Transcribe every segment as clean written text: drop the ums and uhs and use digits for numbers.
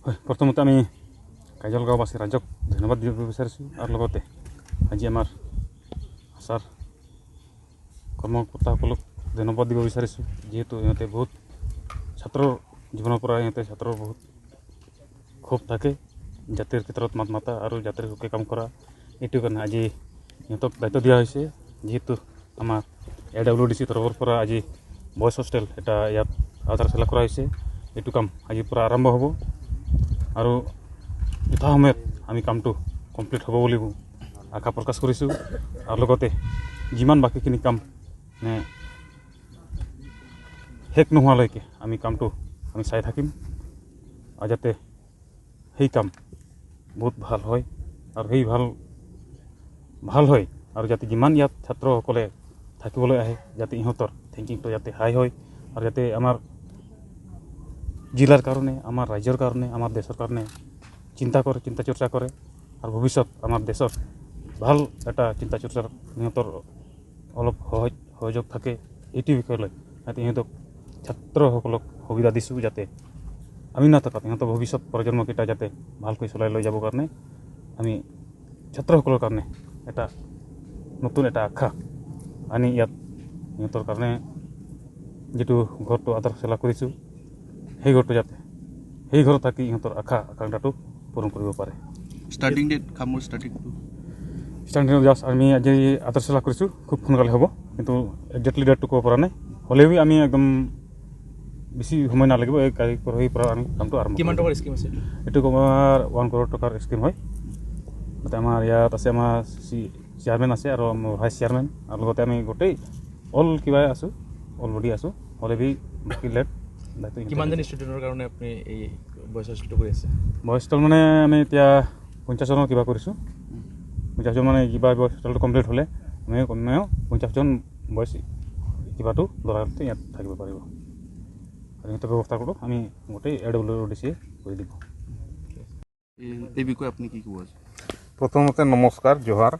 হয়, প্ৰথমতে আমি কাজল গাঁওবাসী ৰাইজক ধন্যবাদ দিব বিচাৰিছোঁ আৰু লগতে আজি আমাৰ আশাৰ কৰ্মকৰ্তাসকলক ধন্যবাদ দিব বিচাৰিছোঁ যিহেতু ইহঁতে বহুত ছাত্ৰৰ জীৱনৰ পৰা ইহঁতে ছাত্ৰৰ বহুত ক্ষোভ থাকে জাতিৰ ক্ষেত্ৰত মাত মাতা আৰু জাতিৰ হকে কাম কৰা এইটো কাৰণে আজি ইহঁতক দায়িত্ব দিয়া হৈছে যিহেতু আমাৰ AWDC তৰফৰ পৰা আজি বয়জ হোষ্টেল এটা ইয়াত আধাৰশিলা কৰা হৈছে এইটো কাম আজিৰ পৰা আৰম্ভ হ'ব আৰু যথা সময়ত আমি কামটো কমপ্লিট হ'ব বুলি আশা প্ৰকাশ কৰিছোঁ আৰু লগতে যিমান বাকীখিনি কাম শেষ নোহোৱালৈকে আমি কামটো আমি চাই থাকিম আৰু যাতে সেই কাম বহুত ভাল হয় আৰু সেই ভাল হয় আৰু যাতে যিমান ইয়াত ছাত্ৰসকলে থাকিবলৈ আহে যাতে ইহঁতৰ থিংকিংটো যাতে হাই হয় আৰু যাতে আমাৰ জিলাৰ কাৰণে আমাৰ ৰাজ্যৰ কাৰণে আমাৰ দেশৰ কাৰণে চিন্তা চৰ্চা কৰে আৰু ভৱিষ্যত আমাৰ দেশৰ ভাল এটা চিন্তা চৰ্চাৰ ইহঁতৰ অলপ সহযোগ থাকে এইটো বিষয় লৈ যাতে ইহঁতক ছাত্ৰসকলক সুবিধা দিছোঁ যাতে আমি নাথাকাত ইহঁতৰ ভৱিষ্যত প্ৰজন্মকেইটা যাতে ভালকৈ চলাই লৈ যাবৰ কাৰণে আমি ছাত্ৰসকলৰ কাৰণে এটা নতুন এটা আশা আনি ইয়াত ইহঁতৰ কাৰণে যিটো ঘৰটো আধাৰশিলা কৰিছোঁ সেই ঘৰটো যাতে সেই ঘৰত থাকি ইহঁতৰ আকাংক্ষাটো পূৰণ কৰিব পাৰে ষ্টাৰ্টিং ডেট কামৰ ষ্টাৰ্টিংটো জাষ্ট আমি আজি আধাৰশিলা কৰিছোঁ খুব সোনকালে হ'ব কিন্তু একজেক্টলি ডেটটো ক'ব পৰা নাই হ'লেও আমি একদম বেছি সময় নালাগিব এই পৰহিৰ পৰা আমি কামটো আৰম্ভ কিমান টকাৰ স্কিম আছে এইটো আমাৰ 1 crore টকাৰ স্কিম হয় তাতে আমাৰ ইয়াত আছে আমাৰ চেয়াৰমেন আছে আৰু ভাইচ চেয়াৰমেন আৰু লগতে আমি গোটেই অল কিবা আছোঁ অলৰেডি আছোঁ হ'লেও বাকী লেট কিমানজন ষ্টুডেণ্টৰ কাৰণে আপুনি এই বয়জ হোষ্টেলটো কৰি আছে বয়জ হোষ্টেল মানে আমি এতিয়া 50 জনৰ কিবা কৰিছোঁ 50 জন মানে কিবা হোষ্টেলটো কমপ্লিট হ'লে আমি কমেও 50 জন বয়জ কিবাটো দৰাতে ইয়াত থাকিব পাৰিব আৰু সেইটো ব্যৱস্থা কৰোঁ আমি গোটেই AWDC কৰি দিব এই বিষয়ে আপুনি কি ক'ব আছে প্ৰথমতে নমস্কাৰ জোহাৰ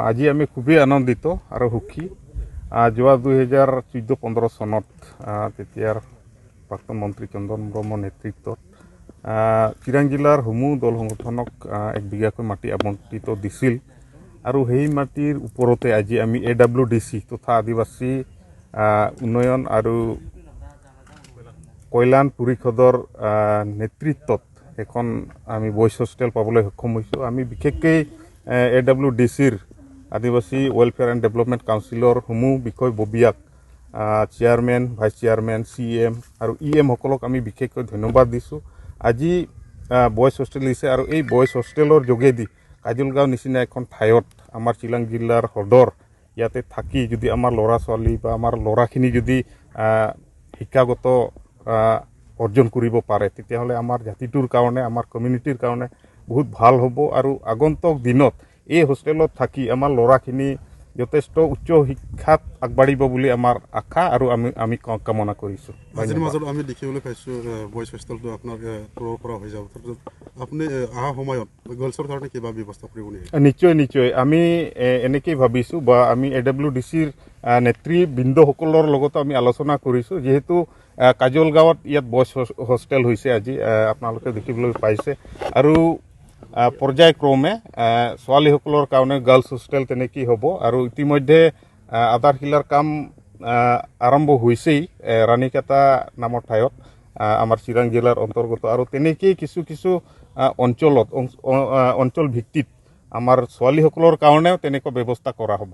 আজি আমি খুবেই আনন্দিত আৰু সুখী যোৱা 2014-15 চনত তেতিয়াৰ প্ৰাক্তন মন্ত্ৰী চন্দন ব্ৰহ্মৰ নেতৃত্বত চিৰাং জিলাৰ সমূহ দল সংগঠনক 1 বিঘাকৈ মাটি আবণ্টিত দিছিল আৰু সেই মাটিৰ ওপৰতে আজি আমি AWDC তথা আদিবাসী উন্নয়ন আৰু কল্যাণ পৰিষদৰ নেতৃত্বত এখন আমি বয়জ হোষ্টেল পাবলৈ সক্ষম হৈছোঁ আমি বিশেষকৈ AWDCৰ আদিবাসী ৱেলফেয়াৰ এণ্ড ডেভেলপমেণ্ট কাউন্সিলৰ সমূহ বিষয়ববীয়াক চেয়াৰমেন ভাইচ চেয়াৰমেন CM আৰু EM সকলক আমি বিশেষকৈ ধন্যবাদ দিছোঁ আজি বয়জ হোষ্টেল দিছে আৰু এই বয়জ হোষ্টেলৰ যোগেদি কাজলগাঁও নিচিনা এখন ঠাইত আমাৰ চিৰাং জিলাৰ সদৰ ইয়াতে থাকি যদি আমাৰ ল'ৰা ছোৱালী বা আমাৰ ল'ৰাখিনি যদি শিক্ষাগত অৰ্জন কৰিব পাৰে তেতিয়াহ'লে আমাৰ জাতিটোৰ কাৰণে আমাৰ কমিউনিটিৰ কাৰণে বহুত ভাল হ'ব আৰু আগন্তুক দিনত এই হোষ্টেলত থাকি আমাৰ ল'ৰাখিনি যথেষ্ট উচ্চ শিক্ষাত আগবাঢ়িব বুলি আমাৰ আশা আৰু আমি কামনা কৰিছোঁ আজিৰ মাজত আমি দেখিবলৈ পাইছোঁ বয়জ হোষ্টেলটো আপোনাৰ তৰফৰ পৰা হৈ যাব তাৰপিছত আপুনি অহা সময়ত গাৰ্লছৰ কাৰণে কিবা ব্যৱস্থা কৰিব নেকি নিশ্চয় আমি এনেকেই ভাবিছোঁ বা আমি AWDCৰ নেতৃবৃন্দসকলৰ লগতো আমি আলোচনা কৰিছোঁ যিহেতু কাজলগাঁৱত ইয়াত বয়জ হোষ্টেল হৈছে আজি আপোনালোকে দেখিবলৈ পাইছে আৰু পৰ্যায়ক্ৰমে ছোৱালীসকলৰ কাৰণে গাৰ্লছ হোষ্টেল তেনেকেই হ'ব আৰু ইতিমধ্যে আধাৰশিলাৰ কাম আৰম্ভ হৈছেই ৰাণীকেটা নামৰ ঠাইত আমাৰ চিৰাং জিলাৰ অন্তৰ্গত আৰু তেনেকেই কিছু অঞ্চলত অঞ্চল ভিত্তিত আমাৰ ছোৱালীসকলৰ কাৰণেও তেনেকুৱা ব্যৱস্থা কৰা হ'ব